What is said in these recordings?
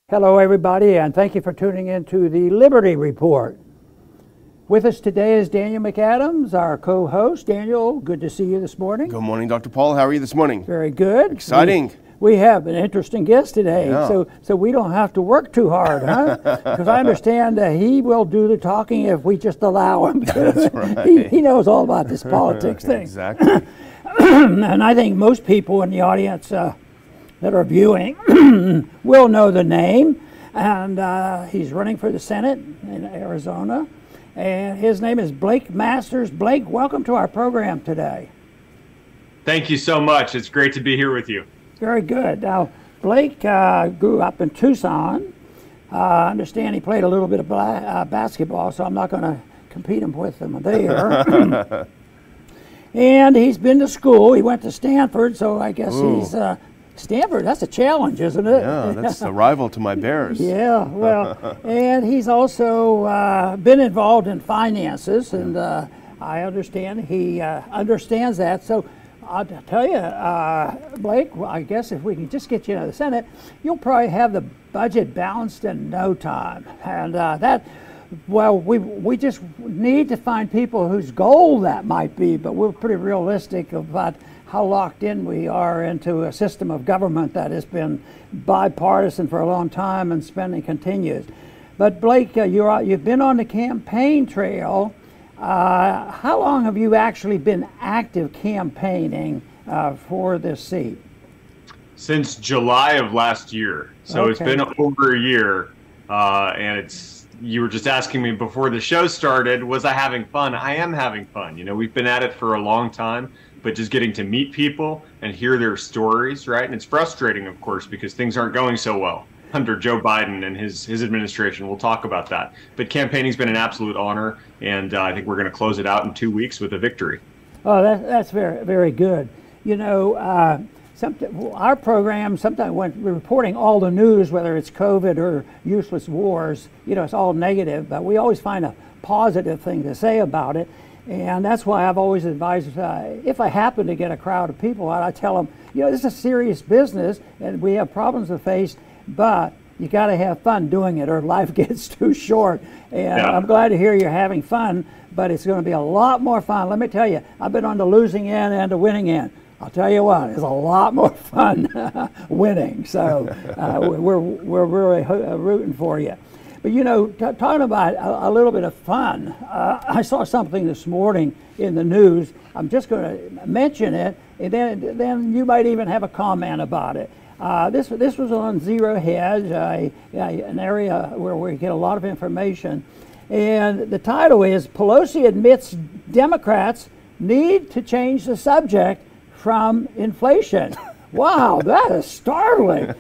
Hello everybody, and thank you for tuning in to the Liberty Report. With us today is Daniel McAdams, our co-host. Daniel, good to see you this morning. Good morning, Dr. Paul. How are you this morning? Very good. Exciting. We have an interesting guest today, Yeah. so we don't have to work too hard, huh? Because I understand that he will do the talking if we just allow him to. That's right. He knows all about this politics thing. Exactly. And I think most people in the audience that are viewing will know the name, and he's running for the Senate in Arizona, and his name is Blake Masters. Blake, welcome to our program today. Thank you so much. It's great to be here with you. Very good. Now, Blake grew up in Tucson. I understand he played a little bit of basketball, so I'm not going to compete him with him there. And he's been to school. He went to Stanford, so I guess he's Stanford. That's a challenge, isn't it? Yeah, that's a rival to my Bears. Yeah, well, and he's also been involved in finances, and I understand he understands that. So I'll tell you, Blake, well, I guess if we can just get you into the Senate, you'll probably have the budget balanced in no time. And well, we just need to find people whose goal that might be, but we're pretty realistic about how locked in we are into a system of government that has been bipartisan for a long time and spending continues. But Blake, you've been on the campaign trail. How long have you actually been active campaiging for this seat? Since July of last year. So It's been over a year, and you were just asking me before the show started, was I having fun? I am having fun. You know, we've been at it for a long time, but just getting to meet people and hear their stories, right? And it's frustrating, of course, because things aren't going so well under Joe Biden and his administration. We'll talk about that. But campaigning's been an absolute honor, and I think we're going to close it out in 2 weeks with a victory. Oh, that's very, very good. You know, our program, sometimes when we're reporting all the news, whether it's COVID or useless wars, you know, it's all negative, but we always find a positive thing to say about it. And that's why I've always advised, if I happen to get a crowd of people out, I tell them, you know, this is a serious business and we have problems to face, but you got to have fun doing it or life gets too short. And yeah. I'm glad to hear you're having fun, but it's going to be a lot more fun. Let me tell you, I've been on the losing end and the winning end. I'll tell you what, it's a lot more fun winning. So we're really rooting for you. But you know, talking about a little bit of fun, I saw something this morning in the news. I'm just going to mention it, and then you might even have a comment about it. This was on Zero Hedge, an area where we get a lot of information, and the title is Pelosi admits Democrats need to change the subject from inflation. Wow, that is startling.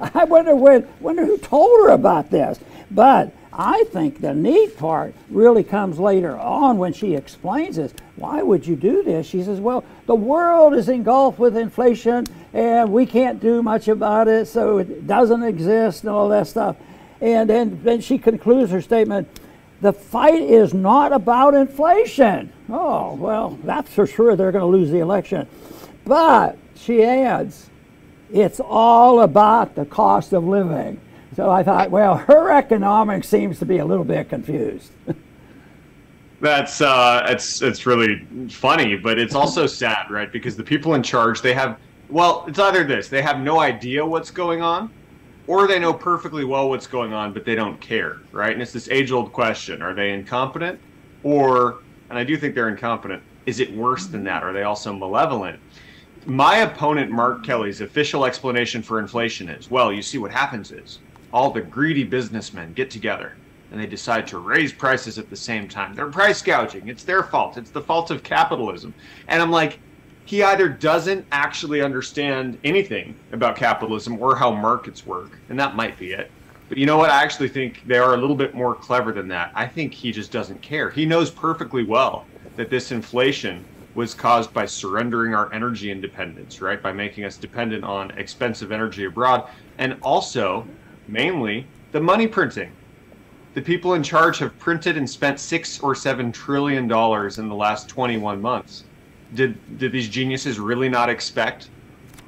I wonder who told her about this. But I think the neat part really comes later on when she explains this. Why would you do this? She says, well, the world is engulfed with inflation and we can't do much about it, so it doesn't exist and all that stuff. And then she concludes her statement, the fight is not about inflation. Oh, well, that's for sure they're going to lose the election. But she adds, it's all about the cost of living. So I thought, well, her economics seems to be a little bit confused. It's really funny, but it's also sad, right? Because the people in charge, it's either this, they have no idea what's going on, or they know perfectly well what's going on, but they don't care, right? And it's this age-old question, are they incompetent? Or, and I do think they're incompetent, is it worse than that? Are they also malevolent? My opponent, Mark Kelly's official explanation for inflation is, well, you see what happens is, all the greedy businessmen get together and they decide to raise prices at the same time. They're price gouging. It's their fault. It's the fault of capitalism. And I'm like, he either doesn't actually understand anything about capitalism or how markets work, and that might be it. But you know what? I actually think they are a little bit more clever than that. I think he just doesn't care. He knows perfectly well that this inflation was caused by surrendering our energy independence, right? By making us dependent on expensive energy abroad, and also mainly the money printing. The people in charge have printed and spent $6 or $7 trillion in the last 21 months. Did these geniuses really not expect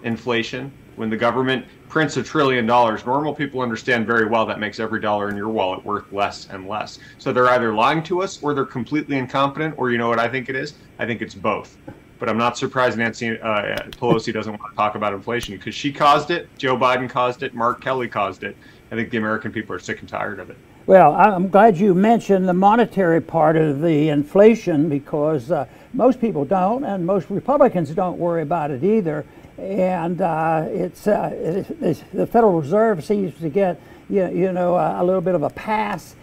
inflation When the government prints $1 trillion, normal people understand very well that makes every dollar in your wallet worth less and less. So they're either lying to us or they're completely incompetent, or you know what I think it is? I think it's both. But I'm not surprised Nancy Pelosi doesn't want to talk about inflation, because she caused it, Joe Biden caused it, Mark Kelly caused it. I think the American people are sick and tired of it. Well, I'm glad you mentioned the monetary part of the inflation, because most people don't, and most Republicans don't worry about it either. And the Federal Reserve seems to get a little bit of a pass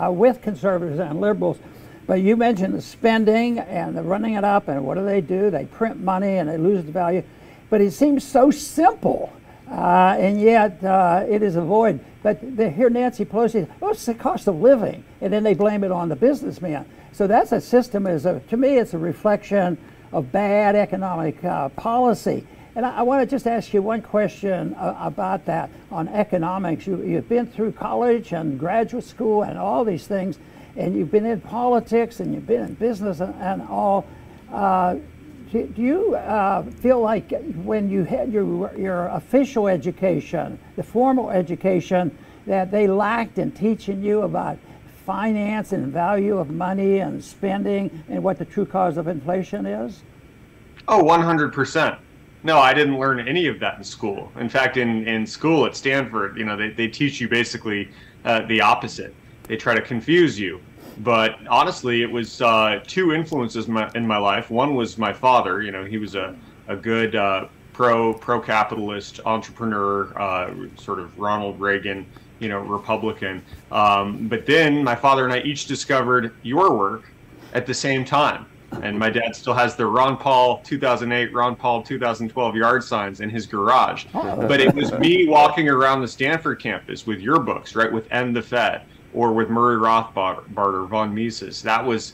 with conservatives and liberals. But you mentioned the spending and the running it up, and what do? They print money and they lose the value. But it seems so simple, and yet it is avoided. But here Nancy Pelosi says, oh, it's the cost of living, and then they blame it on the businessman. So that's a system, to me, it's a reflection of bad economic policy. And I want to just ask you one question about that on economics. You've been through college and graduate school and all these things, and you've been in politics and you've been in business and all. Do you feel like when you had your official education, the formal education, that they lacked in teaching you about finance and value of money and spending and what the true cause of inflation is? Oh, 100%. No, I didn't learn any of that in school. In fact, in school at Stanford, they teach you basically the opposite. They try to confuse you. But honestly, it was two influences in my life. One was my father. He was a good pro-capitalist entrepreneur, sort of Ronald Reagan, Republican. But then my father and I each discovered your work at the same time. And my dad still has the Ron Paul 2008, Ron Paul 2012 yard signs in his garage. But it was me walking around the Stanford campus with your books, right, with End the Fed, or with Murray Rothbard, von Mises. That was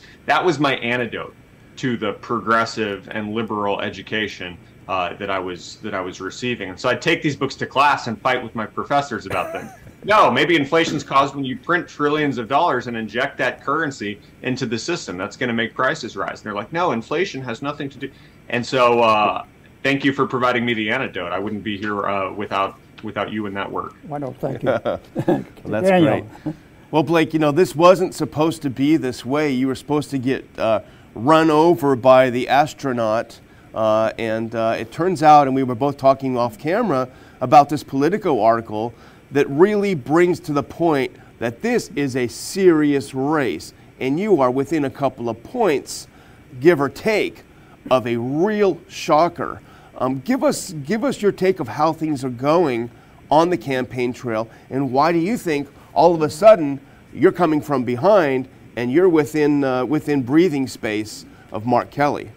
my antidote to the progressive and liberal education that I was receiving. And so I'd take these books to class and fight with my professors about them. No, maybe inflation's caused when you print trillions of dollars and inject that currency into the system. That's going to make prices rise. And they're like, no, inflation has nothing to do. And so thank you for providing me the antidote. I wouldn't be here without you and that work. Why don't thank you. Well, that's Daniel. great. Well, Blake, this wasn't supposed to be this way. You were supposed to get run over by the astronaut. And it turns out, and we were both talking off camera about this Politico article, that really brings to the point that this is a serious race, and you are within a couple of points, give or take, of a real shocker. Give us your take of how things are going on the campaign trail, and why do you think all of a sudden you're coming from behind and you're within breathing space of Mark Kelly?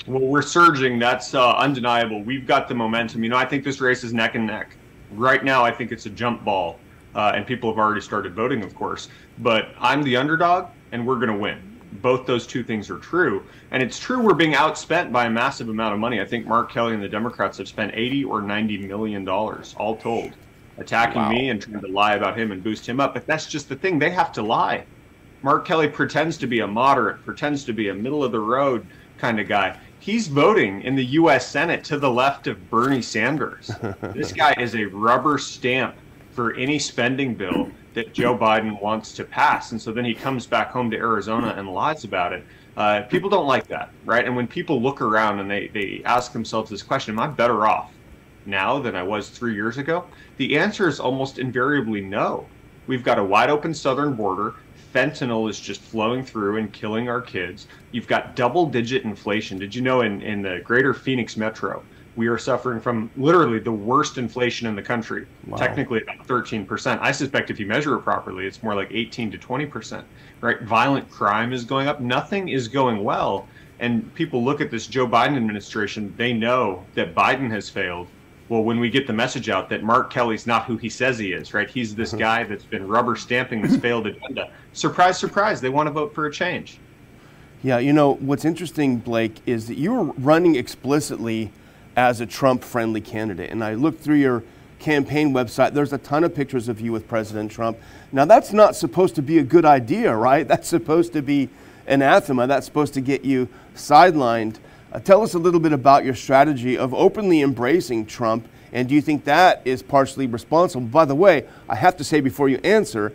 Well, we're surging. That's undeniable. We've got the momentum. I think this race is neck and neck. Right now, I think it's a jump ball, and people have already started voting, of course. But I'm the underdog, and we're going to win. Both those two things are true. And it's true we're being outspent by a massive amount of money. I think Mark Kelly and the Democrats have spent $80 or $90 million, all told, attacking me and trying to lie about him and boost him up. But that's just the thing. They have to lie. Mark Kelly pretends to be a moderate, pretends to be a middle-of-the-road kind of guy. He's voting in the U.S. Senate to the left of Bernie Sanders. This guy is a rubber stamp for any spending bill that Joe Biden wants to pass. And so then he comes back home to Arizona and lies about it. People don't like that, right? And when people look around and they ask themselves this question, am I better off now than I was 3 years ago? The answer is almost invariably no. We've got a wide open southern border. Fentanyl is just flowing through and killing our kids. You've got double-digit inflation. Did you know in the greater Phoenix metro, we are suffering from literally the worst inflation in the country, technically about 13%. I suspect if you measure it properly, it's more like 18 to 20%, right? Violent crime is going up. Nothing is going well. And people look at this Joe Biden administration, they know that Biden has failed. Well, when we get the message out that Mark Kelly's not who he says he is, right? He's this guy that's been rubber stamping this failed agenda. Surprise, surprise, they want to vote for a change. Yeah, what's interesting, Blake, is that you were running explicitly as a Trump-friendly candidate. And I looked through your campaign website. There's a ton of pictures of you with President Trump. Now, that's not supposed to be a good idea, right? That's supposed to be anathema. That's supposed to get you sidelined. Tell us a little bit about your strategy of openly embracing Trump, and do you think that is partially responsible? By the way, I have to say before you answer,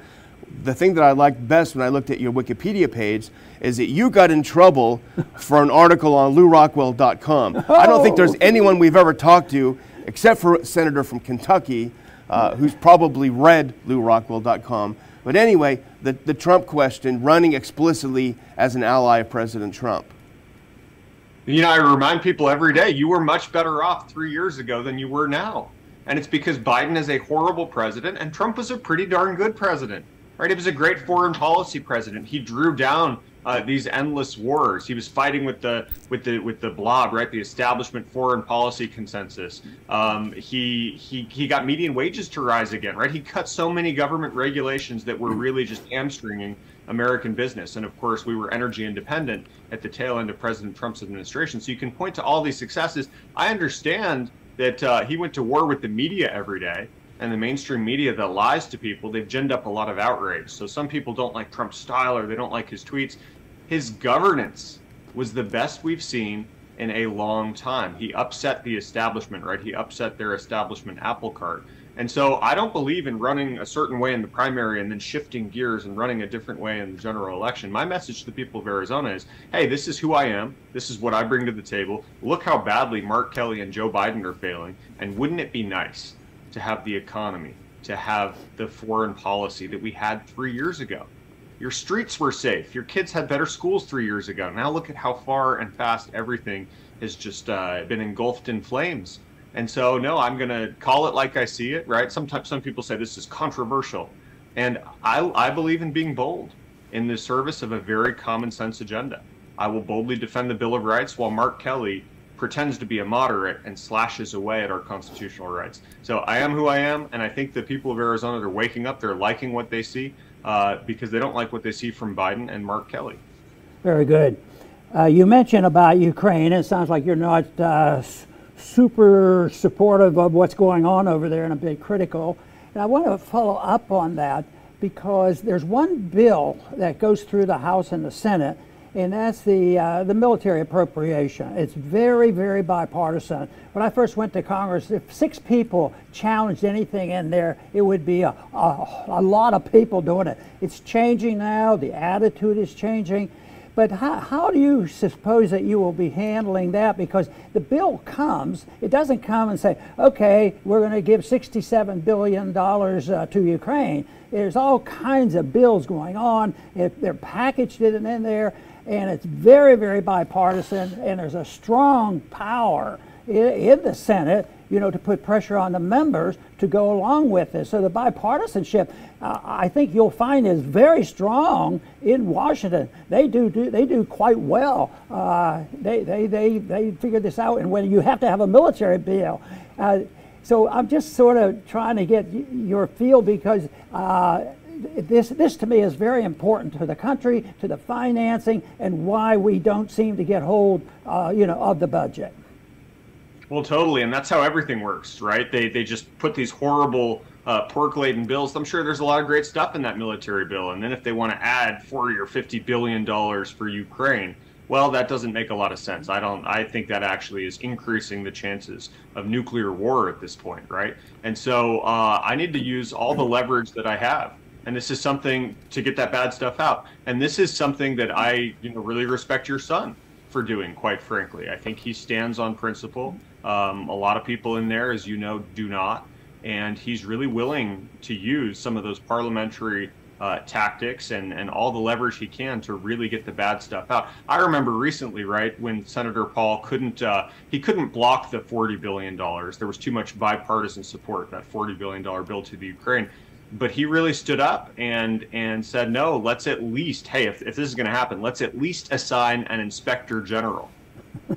the thing that I liked best when I looked at your Wikipedia page is that you got in trouble for an article on LouRockwell.com. I don't think there's anyone we've ever talked to, except for a senator from Kentucky, who's probably read LouRockwell.com. But anyway, the Trump question, running explicitly as an ally of President Trump. You know, I remind people every day, you were much better off 3 years ago than you were now. And it's because Biden is a horrible president and Trump was a pretty darn good president. Right? He was a great foreign policy president. He drew down these endless wars. He was fighting with the blob, right? The establishment foreign policy consensus. He got median wages to rise again, right? He cut so many government regulations that were really just hamstringing American business. And of course, we were energy independent at the tail end of President Trump's administration. So you can point to all these successes. I understand that he went to war with the media every day. And the mainstream media that lies to people, they've ginned up a lot of outrage. So some people don't like Trump's style or they don't like his tweets. His governance was the best we've seen in a long time. He upset the establishment, right? He upset their establishment apple cart. And so I don't believe in running a certain way in the primary and then shifting gears and running a different way in the general election. My message to the people of Arizona is, hey, this is who I am. This is what I bring to the table. Look how badly Mark Kelly and Joe Biden are failing. And wouldn't it be nice to have the economy, to have the foreign policy that we had 3 years ago? Your streets were safe. Your kids had better schools 3 years ago. Now look at how far and fast everything has just been engulfed in flames. And so, no, I'm going to call it like I see it, right? Sometimes some people say this is controversial. And I believe in being bold in the service of a very common sense agenda. I will boldly defend the Bill of Rights while Mark Kelly pretends to be a moderate and slashes away at our constitutional rights. So I am who I am, and I think the people of Arizona are waking up. They're liking what they see because they don't like what they see from Biden and Mark Kelly. Very good. You mentioned about Ukraine. It sounds like you're not super supportive of what's going on over there and a bit critical. And I want to follow up on that because there's one bill that goes through the House and the Senate, and that's the military appropriation. It's very, very bipartisan. When I first went to Congress, if 6 people challenged anything in there, it would be a lot of people doing it. It's changing now. The attitude is changing. But how do you suppose that you will be handling that? Because the bill comes, it doesn't come and say, okay, we're going to give $67 billion to Ukraine. There's all kinds of bills going on. They're packaged in there. And it's very, very bipartisan, and there's a strong power in the Senate, you know, to put pressure on the members to go along with this. So the bipartisanship, I think you'll find, is very strong in Washington. They do quite well. They figured this out, and when you have to have a military bill. So I'm just sort of trying to get your feel because. This to me is very important to the country, to the financing, and why we don't seem to get hold, of the budget. Well, totally, and that's how everything works, right? They just put these horrible pork-laden bills. I'm sure there's a lot of great stuff in that military bill, and then if they want to add $40 or $50 billion for Ukraine, well, that doesn't make a lot of sense. I think that actually is increasing the chances of nuclear war at this point, right? And so I need to use all the leverage that I have. And this is something to get that bad stuff out. And this is something that I really respect your son for doing, quite frankly. I think he stands on principle. A lot of people in there, as you know, do not. And he's really willing to use some of those parliamentary tactics and all the leverage he can to really get the bad stuff out. I remember recently, right, when Senator Paul couldn't block the $40 billion. There was too much bipartisan support, that $40 billion bill to the Ukraine. But he really stood up and said, no, let's at least, hey, if this is going to happen, let's at least assign an inspector general,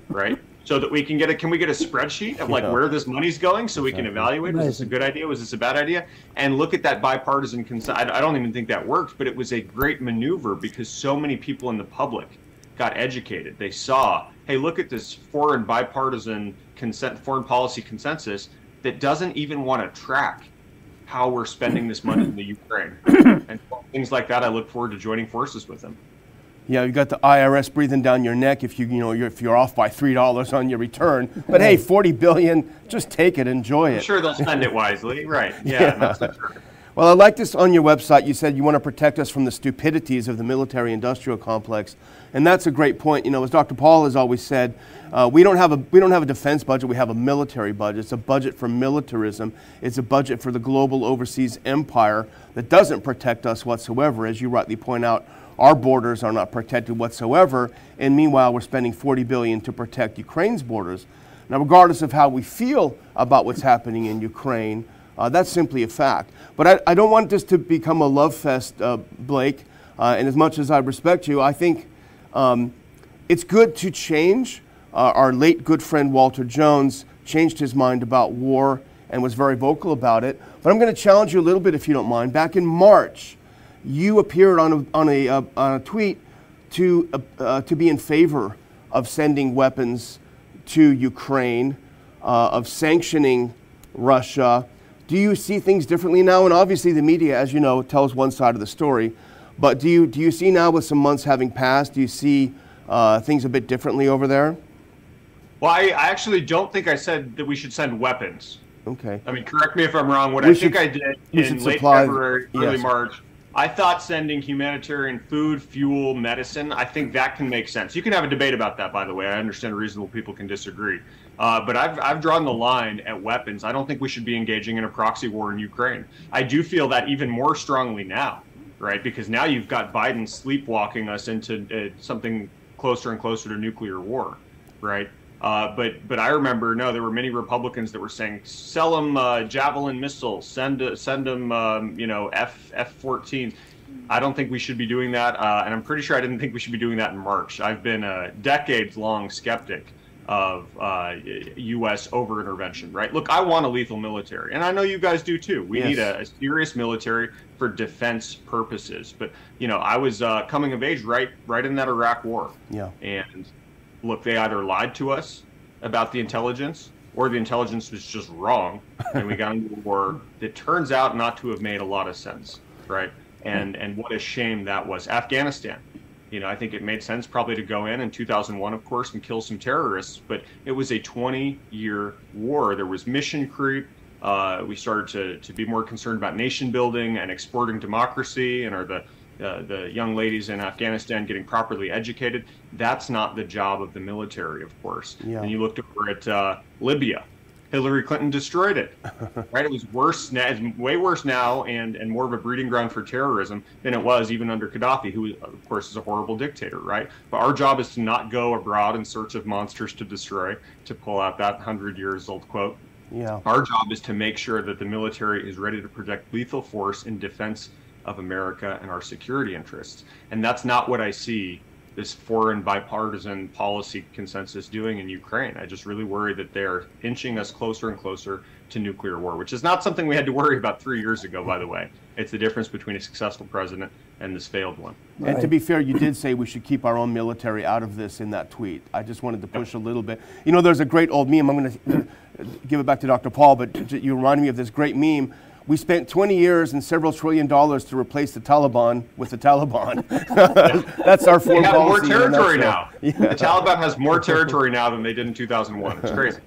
right? So that we can get can we get a spreadsheet of like where this money's going so we can evaluate, was this a good idea? Was this a bad idea? And look at that bipartisan consent. I don't even think that worked, but it was a great maneuver because so many people in the public got educated. They saw, hey, look at this foreign bipartisan foreign policy consensus that doesn't even want to track how we're spending this money in the Ukraine. And things like that, I look forward to joining forces with them. Yeah, you got the IRS breathing down your neck if if you're off by $3 on your return. But hey, 40 billion, just take it, enjoy it. I'm sure they'll spend it wisely, right? Yeah, not so sure. Well, I like this on your website. You said you want to protect us from the stupidities of the military-industrial complex, and that's a great point. As Dr. Paul has always said, we don't have a defense budget. We have a military budget. It's a budget for militarism. It's a budget for the global overseas empire that doesn't protect us whatsoever. As you rightly point out, our borders are not protected whatsoever, and meanwhile, we're spending $40 billion to protect Ukraine's borders. Now, regardless of how we feel about what's happening in Ukraine, that's simply a fact. But I don't want this to become a love fest, Blake, and as much as I respect you, I think it's good to change. Our late good friend Walter Jones changed his mind about war and was very vocal about it. But I'm going to challenge you a little bit, if you don't mind. Back in March, you appeared on a tweet to be in favor of sending weapons to Ukraine, of sanctioning Russia. Do you see things differently now? And obviously the media, as you know, tells one side of the story. But do you see now, with some months having passed, do you see things a bit differently over there? Well, I actually don't think I said that we should send weapons. Okay. I mean, correct me if I'm wrong. I think I did in late February, early March, I thought sending humanitarian food, fuel, medicine, I think that can make sense. You can have a debate about that, by the way. I understand reasonable people can disagree. But I've drawn the line at weapons. I don't think we should be engaging in a proxy war in Ukraine. I do feel that even more strongly now, right? Because now you've got Biden sleepwalking us into something closer and closer to nuclear war, right? But I remember, there were many Republicans that were saying, sell them Javelin missiles, send them, F-14s. I don't think we should be doing that, and I'm pretty sure I didn't think we should be doing that in March. I've been a decades-long skeptic of U.S. over-intervention, right? Look, I want a lethal military, and I know you guys do too. We need a serious military for defense purposes. But, I was coming of age right in that Iraq war. Yeah. And look, they either lied to us about the intelligence, or the intelligence was just wrong, and we got into a war that turns out not to have made a lot of sense, right? And what a shame that was. Afghanistan, I think it made sense probably to go in 2001, of course, and kill some terrorists, but it was a 20-year war. There was mission creep. We started to be more concerned about nation building and exporting democracy, and the young ladies in Afghanistan getting properly educated. That's not the job of the military, of course. Yeah. And you looked over at Libya. Hillary Clinton destroyed it, right? It was worse now, it's way worse now, and more of a breeding ground for terrorism than it was even under Gaddafi, who, of course, is a horrible dictator, right? But our job is to not go abroad in search of monsters to destroy, to pull out that 100-year-old quote. Yeah. Our job is to make sure that the military is ready to project lethal force in defense of America and our security interests. And that's not what I see this foreign bipartisan policy consensus doing in Ukraine. I just really worry that they're inching us closer and closer to nuclear war, which is not something we had to worry about 3 years ago, by the way. It's the difference between a successful president and this failed one. Right. And to be fair, you did say we should keep our own military out of this in that tweet. I just wanted to push a little bit. There's a great old meme. I'm going to give it back to Dr. Paul, but you reminded me of this great meme. We spent 20 years and several $1 trillion to replace the Taliban with the Taliban. That's our foreign policy. They have more territory now. Yeah. The Taliban has more territory now than they did in 2001. It's crazy.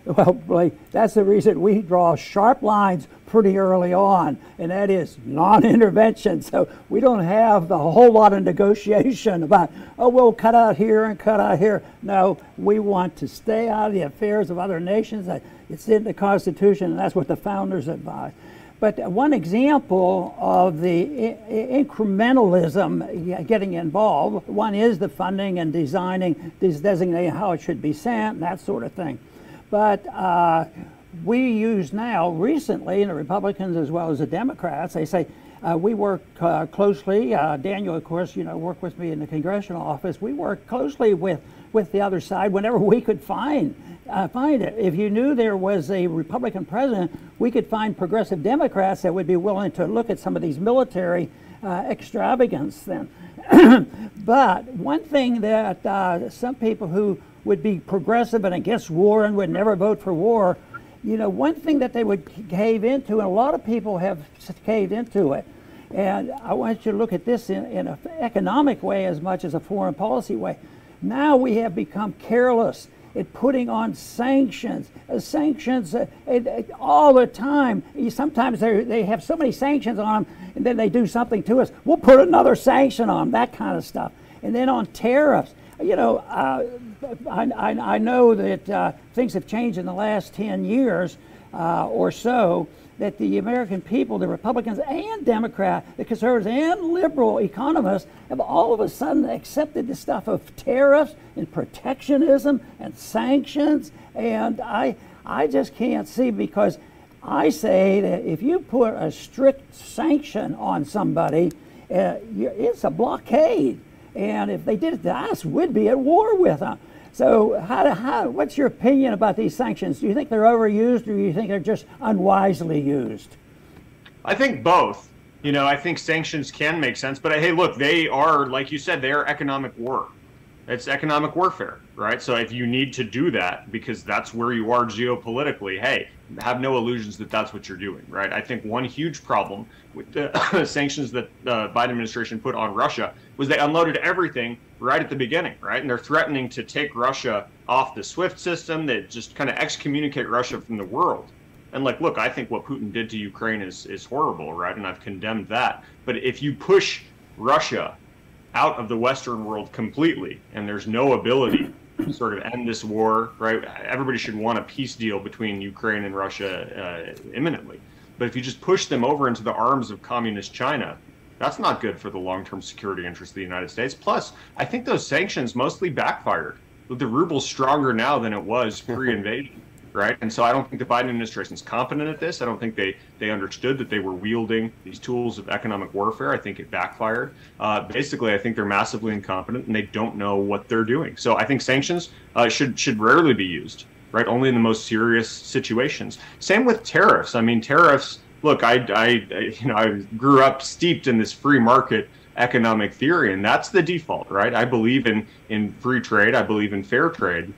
Well, Blake, that's the reason we draw sharp lines pretty early on, and that is non-intervention. So we don't have a whole lot of negotiation about, we'll cut out here and cut out here. No, we want to stay out of the affairs of other nations. It's in the Constitution, and that's what the founders advised. But one example of the incrementalism getting involved, one is the funding and designating how it should be sent, and that sort of thing. But we use now, recently, and the Republicans as well as the Democrats, they say, we work closely, Daniel, of course, worked with me in the congressional office. We work closely with the other side whenever we could find it. If you knew there was a Republican president, we could find progressive Democrats that would be willing to look at some of these military extravagance then. But one thing that some people who would be progressive and against war and would never vote for war, one thing that they would cave into, and a lot of people have caved into it, And I want you to look at this in an economic way as much as a foreign policy way. Now we have become careless at putting on sanctions, all the time. Sometimes they have so many sanctions on them, and then they do something to us. We'll put another sanction on them, that kind of stuff. And then on tariffs, you know, I know that things have changed in the last 10 years or so, that the American people, the Republicans and Democrats, the conservatives and liberal economists have all of a sudden accepted the stuff of tariffs and protectionism and sanctions. And I just can't see, because I say that if you put a strict sanction on somebody, it's a blockade. And if they did it to us, we'd be at war with them. So what's your opinion about these sanctions? Do you think they're overused, or do you think they're just unwisely used? I think both. You know, I think sanctions can make sense, but hey, look, they are, like you said, they are economic war. It's economic warfare, right? So if you need to do that because that's where you are geopolitically, hey, have no illusions that that's what you're doing, right? I think one huge problem with the sanctions that the Biden administration put on Russia was they unloaded everything right at the beginning, right? And they're threatening to take Russia off the SWIFT system, that just kind of excommunicate Russia from the world. And like, look, I think what Putin did to Ukraine is horrible, right? And I've condemned that. But if you push Russia out of the Western world completely, and there's no ability to sort of end this war, right? Everybody should want a peace deal between Ukraine and Russia imminently. But if you just push them over into the arms of communist China, that's not good for the long-term security interests of the United States. Plus, I think those sanctions mostly backfired. The ruble's stronger now than it was pre-invasion, right? And so I don't think the Biden administration is competent at this. I don't think they understood that they were wielding these tools of economic warfare. I think it backfired. Basically, I think they're massively incompetent and they don't know what they're doing. So I think sanctions should rarely be used, right? Only in the most serious situations. Same with tariffs. I mean, tariffs, look, I grew up steeped in this free market economic theory, and that's the default, right? I believe in free trade. I believe in fair trade.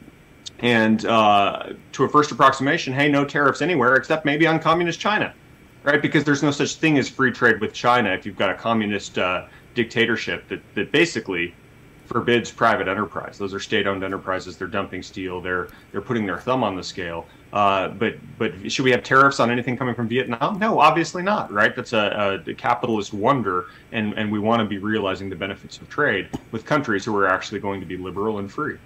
And to a first approximation, hey, no tariffs anywhere except maybe on communist China, right? Because there's no such thing as free trade with China if you've got a communist dictatorship that basically forbids private enterprise. Those are state-owned enterprises. They're dumping steel. They're putting their thumb on the scale. But should we have tariffs on anything coming from Vietnam? No, obviously not, right? That's a capitalist wonder, and we want to be realizing the benefits of trade with countries who are actually going to be liberal and free.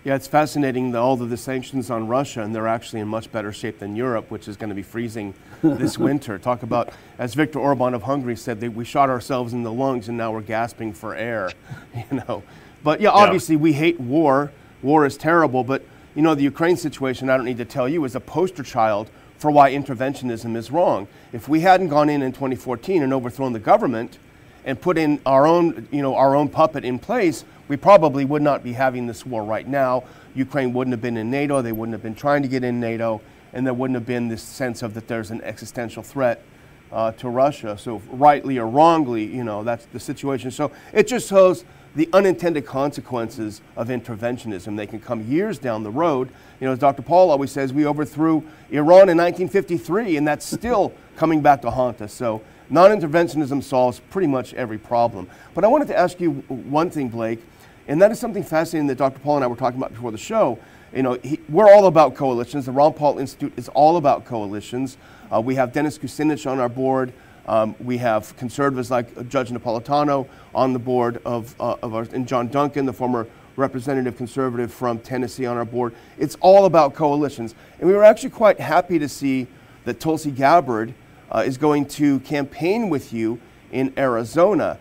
Yeah, it's fascinating that all of the sanctions on Russia, and they're actually in much better shape than Europe, which is going to be freezing this winter. Talk about, as Viktor Orban of Hungary said, we shot ourselves in the lungs and now we're gasping for air, you know. But yeah, obviously we hate war. War is terrible, but you know, the Ukraine situation, I don't need to tell you, is a poster child for why interventionism is wrong. If we hadn't gone in 2014 and overthrown the government and put in our own puppet in place, we probably would not be having this war right now. Ukraine wouldn't have been in NATO. They wouldn't have been trying to get in NATO, and there wouldn't have been this sense of that there's an existential threat to Russia. So rightly or wrongly, you know, that's the situation. So it just shows the unintended consequences of interventionism. They can come years down the road. You know, as Dr. Paul always says, we overthrew Iran in 1953, and that's still coming back to haunt us. So non-interventionism solves pretty much every problem. But I wanted to ask you one thing, Blake, and that is something fascinating that Dr. Paul and I were talking about before the show. You know, we're all about coalitions. The Ron Paul Institute is all about coalitions. We have Dennis Kucinich on our board. We have conservatives like Judge Napolitano on the board of ours, and John Duncan, the former representative conservative from Tennessee, on our board. It's all about coalitions. And we were actually quite happy to see that Tulsi Gabbard is going to campaign with you in Arizona.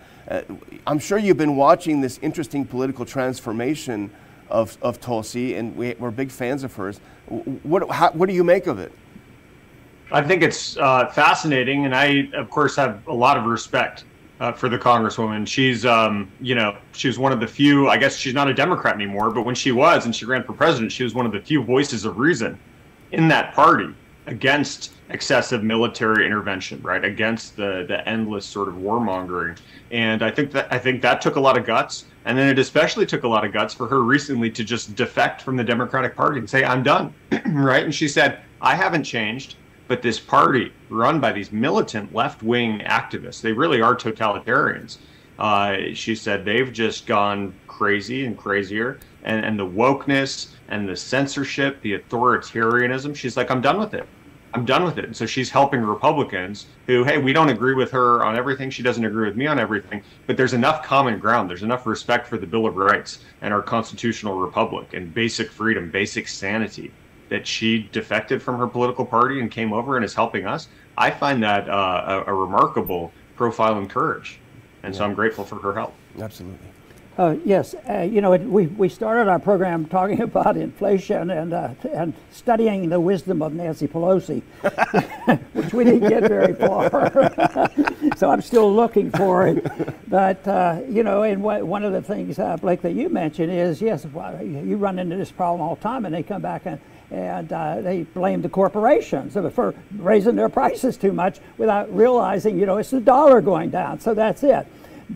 I'm sure you've been watching this interesting political transformation of Tulsi, and we're big fans of hers. What do you make of it? I think it's fascinating, and I, of course, have a lot of respect for the Congresswoman. She's, she was one of the few, I guess she's not a Democrat anymore, but when she was and she ran for president, she was one of the few voices of reason in that party against excessive military intervention, right? Against the endless sort of warmongering. And I think that took a lot of guts. And then it especially took a lot of guts for her recently to just defect from the Democratic Party and say, I'm done, right? And she said, I haven't changed. But this party run by these militant left-wing activists, they really are totalitarians. She said they've just gone crazy and crazier, and the wokeness and the censorship, the authoritarianism, she's like, I'm done with it. I'm done with it. And so she's helping Republicans who, hey, we don't agree with her on everything. She doesn't agree with me on everything. But there's enough common ground. There's enough respect for the Bill of Rights and our constitutional republic and basic freedom, basic sanity, that she defected from her political party and came over and is helping us. I find that a remarkable profile in courage. And so I'm grateful for her help. Absolutely. Yes, you know, we started our program talking about inflation and studying the wisdom of Nancy Pelosi, which we didn't get very far. So I'm still looking for it. But, you know, and one of the things, Blake, that you mentioned is, yes, you run into this problem all the time, and they come back and they blame the corporations for raising their prices too much without realizing, you know, it's the dollar going down. So that's it.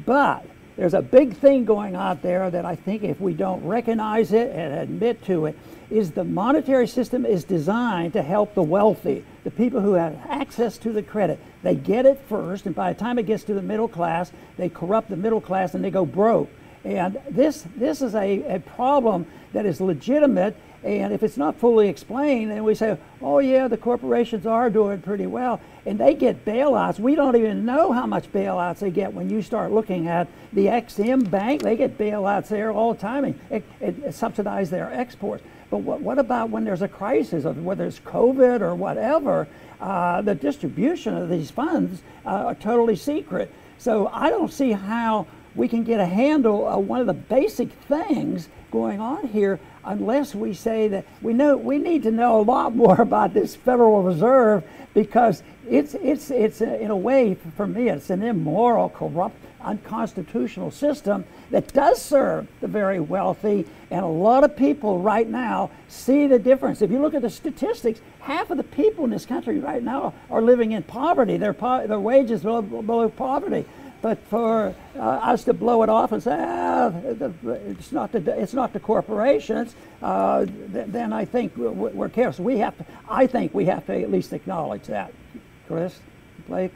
But there's a big thing going on there that I think if we don't recognize it and admit to it, is the monetary system is designed to help the wealthy, the people who have access to the credit. They get it first, and by the time it gets to the middle class, they corrupt the middle class and they go broke. And this is a problem that is legitimate. And if it's not fully explained, then we say, oh yeah, the corporations are doing pretty well, and they get bailouts. We don't even know how much bailouts they get. When you start looking at the XM Bank, they get bailouts there all the time, and it subsidize their exports. But what about when there's a crisis, of whether it's COVID or whatever, the distribution of these funds are totally secret. So I don't see how we can get a handle on one of the basic things going on here unless we say that we need to know a lot more about this Federal Reserve, because it's in a way, for me, it's an immoral, corrupt, unconstitutional system that does serve the very wealthy. And a lot of people right now see the difference. If you look at the statistics, half of the people in this country right now are living in poverty. Their wages below poverty. But for us to blow it off and say, it's not the corporations, then I think we're careless. I think we have to at least acknowledge that. Chris, Blake?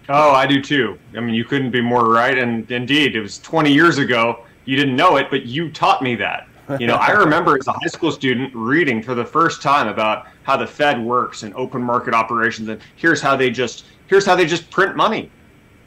Oh, I do too. I mean, you couldn't be more right. And indeed, it was 20 years ago. You didn't know it, but you taught me that. You know, I remember as a high school student reading for the first time about how the Fed works and open market operations, and here's how they just print money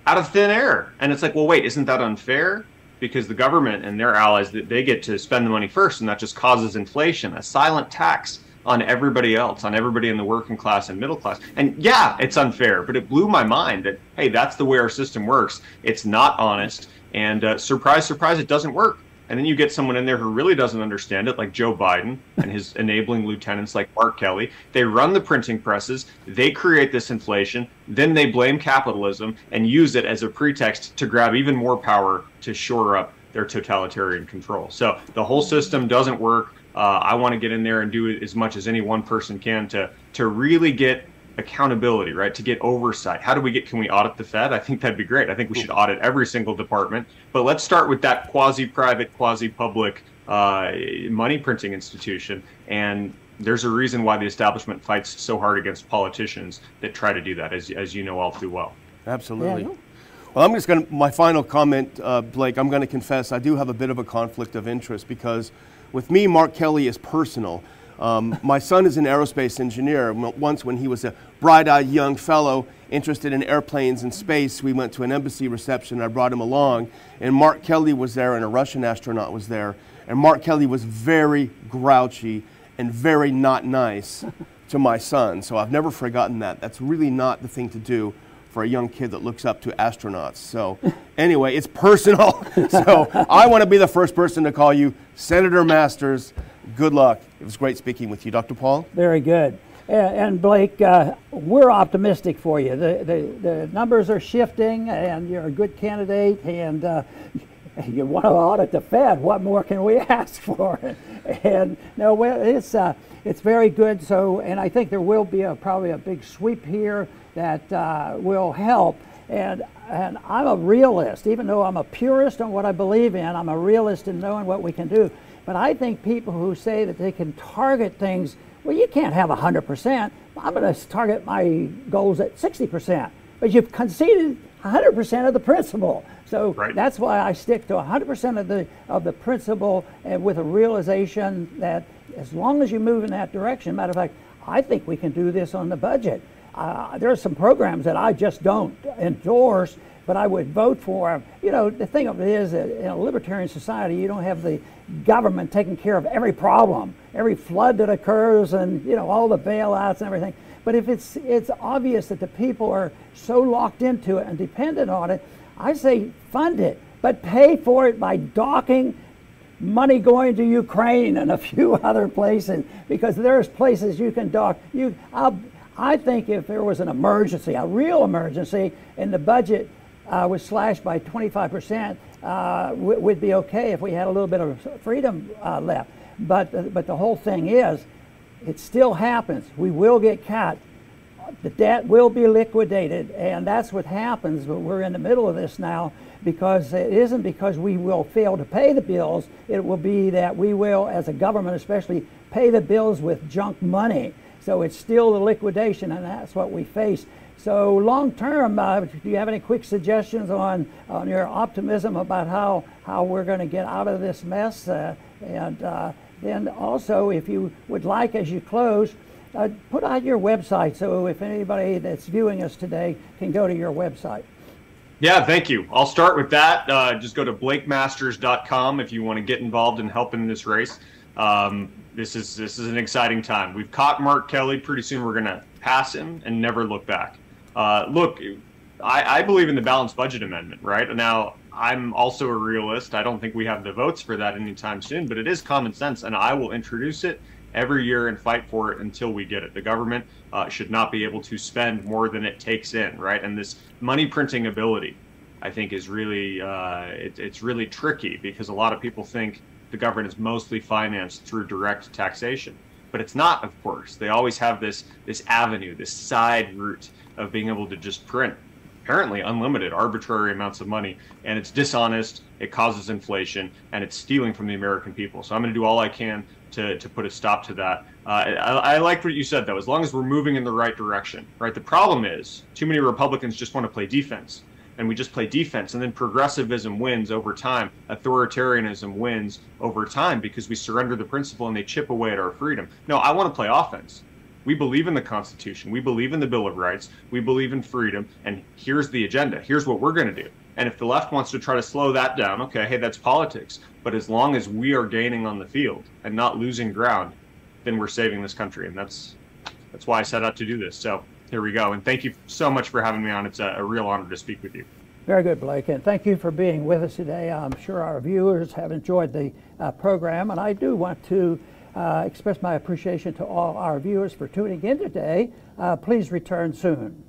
out of thin air. And it's like, well, wait, isn't that unfair? Because the government and their allies, they get to spend the money first, and that just causes inflation, a silent tax on everybody else, on everybody in the working class and middle class. And yeah, it's unfair, but it blew my mind that, hey, that's the way our system works. It's not honest, and surprise, surprise, it doesn't work. And then you get someone in there who really doesn't understand it, like Joe Biden and his enabling lieutenants like Mark Kelly. They run the printing presses, they create this inflation, then they blame capitalism and use it as a pretext to grab even more power to shore up their totalitarian control. So the whole system doesn't work. I want to get in there and do as much as any one person can to really get accountability, right? To get oversight. Can we audit the Fed? I think that'd be great. I think we should audit every single department, but let's start with that quasi-private, quasi-public money printing institution. And there's a reason why the establishment fights so hard against politicians that try to do that, as you know all too well. Absolutely. Yeah. Well, I'm just going to, my final comment, Blake, I'm going to confess I do have a bit of a conflict of interest, because with me, Mark Kelly is personal. My son is an aerospace engineer. Once when he was a bright-eyed young fellow interested in airplanes and space, we went to an embassy reception. I brought him along, and Mark Kelly was there, and a Russian astronaut was there. And Mark Kelly was very grouchy and very not nice to my son. So I've never forgotten that. That's really not the thing to do for a young kid that looks up to astronauts. So anyway, it's personal. So I want to be the first person to call you Senator Masters. Good luck. It was great speaking with you. Dr. Paul? Very good. And Blake, we're optimistic for you. The numbers are shifting, and you're a good candidate, and you want to audit the Fed. What more can we ask for? And no, well, it's very good. So, and I think there will be probably a big sweep here that will help. And I'm a realist, even though I'm a purist on what I believe in. I'm a realist in knowing what we can do. But I think people who say that they can target things well, you can't have 100%. I'm going to target my goals at 60%. But you've conceded 100% of the principle. So that's why I stick to 100% of the principle, and with a realization that as long as you move in that direction, matter of fact, I think we can do this on the budget. There are some programs that I just don't endorse, but I would vote for. You know, the thing of it is that in a libertarian society, you don't have the government taking care of every problem, every flood that occurs, and you know, all the bailouts and everything. But if it's obvious that the people are so locked into it and dependent on it, I say fund it, but pay for it by docking money going to Ukraine and a few other places, because there's places you can dock. I think if there was an emergency, a real emergency, and the budget was slashed by 25%, we'd be okay if we had a little bit of freedom left. But the whole thing is, it still happens. We will get cut. The debt will be liquidated, and that's what happens. But we're in the middle of this now, because it isn't because we will fail to pay the bills. It will be that we will, as a government especially, pay the bills with junk money. So it's still the liquidation, and that's what we face. So long term, do you have any quick suggestions on your optimism about how we're going to get out of this mess? Then also, if you would like, as you close, put out your website, so if anybody that's viewing us today can go to your website. Yeah, thank you. I'll start with that. Just go to blakemasters.com if you want to get involved in helping this race. This is an exciting time. We've caught Mark Kelly. Pretty soon we're going to pass him and never look back. Look, I believe in the balanced budget amendment, right? Now, I'm also a realist. I don't think we have the votes for that anytime soon, but it is common sense, and I will introduce it every year and fight for it until we get it. The government should not be able to spend more than it takes in, right? And this money printing ability, I think, is really it's really tricky, because a lot of people think the government is mostly financed through direct taxation, but it's not. Of course, they always have this avenue, this side route of being able to just print apparently unlimited, arbitrary amounts of money, and it's dishonest, it causes inflation, and it's stealing from the American people. So I'm going to do all I can to put a stop to that. I like what you said, though, as long as we're moving in the right direction, right? The problem is too many Republicans just want to play defense, and we just play defense, and then progressivism wins over time. Authoritarianism wins over time because we surrender the principle and they chip away at our freedom. No, I want to play offense. We believe in the Constitution. We believe in the Bill of Rights. We believe in freedom. And here's the agenda. Here's what we're going to do. And if the left wants to try to slow that down, okay, hey, that's politics. But as long as we are gaining on the field and not losing ground, then we're saving this country. And that's why I set out to do this. So here we go. And thank you so much for having me on. It's a real honor to speak with you. Very good, Blake. And thank you for being with us today. I'm sure our viewers have enjoyed the program. And I do want to express my appreciation to all our viewers for tuning in today. Please return soon.